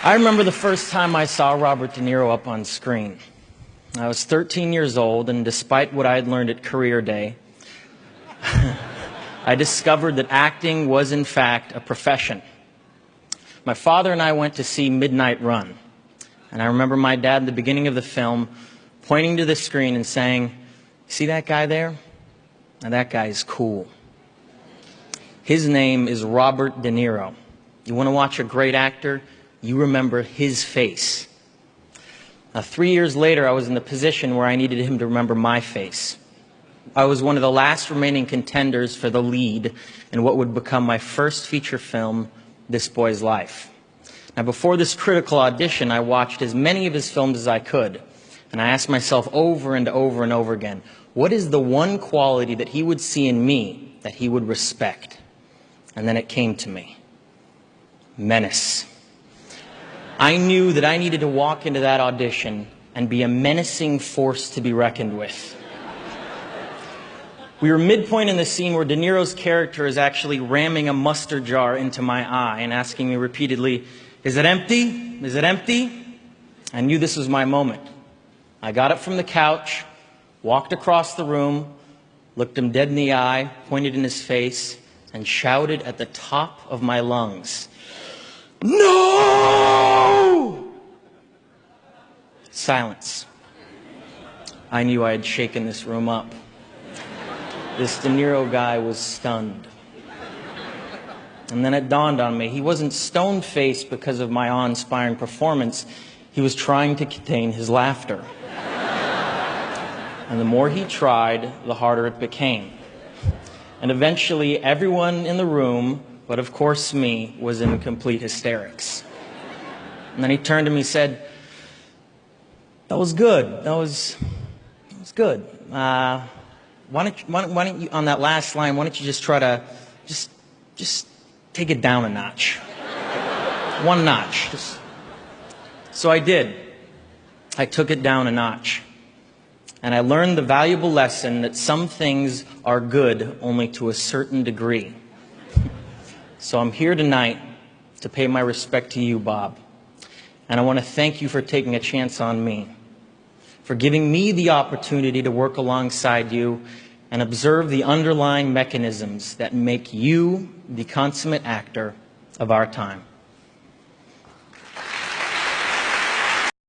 I remember the first time I saw Robert De Niro up on screen. I was 13 years old, and despite what I had learned at Career Day, I discovered that acting was, in fact, a profession. My father and I went to see Midnight Run, and I remember my dad at the beginning of the film pointing to the screen and saying, "See that guy there? Now that guy is cool. His name is Robert De Niro. You want to watch a great actor? You remember his face." Now, 3 years later, I was in the position where I needed him to remember my face. I was one of the last remaining contenders for the lead in what would become my first feature film, This Boy's Life. Now, before this critical audition, I watched as many of his films as I could, and I asked myself over and over and over again, what is the one quality that he would see in me that he would respect? And then it came to me. Menace. I knew that I needed to walk into that audition and be a menacing force to be reckoned with. We were midpoint in the scene where De Niro's character is actually ramming a mustard jar into my eye and asking me repeatedly, "Is it empty? Is it empty?" I knew this was my moment. I got up from the couch, walked across the room, looked him dead in the eye, pointed in his face, and shouted at the top of my lungs, "No!" Silence. I knew I had shaken this room up. This De Niro guy was stunned. And then it dawned on me, he wasn't stone-faced because of my awe-inspiring performance. He was trying to contain his laughter. And the more he tried, the harder it became. And eventually, everyone in the room, but of course me, was in complete hysterics. And then he turned to me and said, "That was good. That was good. Why don't you, on that last line, why don't you just try to, just take it down a notch. One notch. So I did. I took it down a notch. And I learned the valuable lesson that some things are good only to a certain degree. So I'm here tonight to pay my respect to you, Bob. And I want to thank you for taking a chance on me, for giving me the opportunity to work alongside you and observe the underlying mechanisms that make you the consummate actor of our time.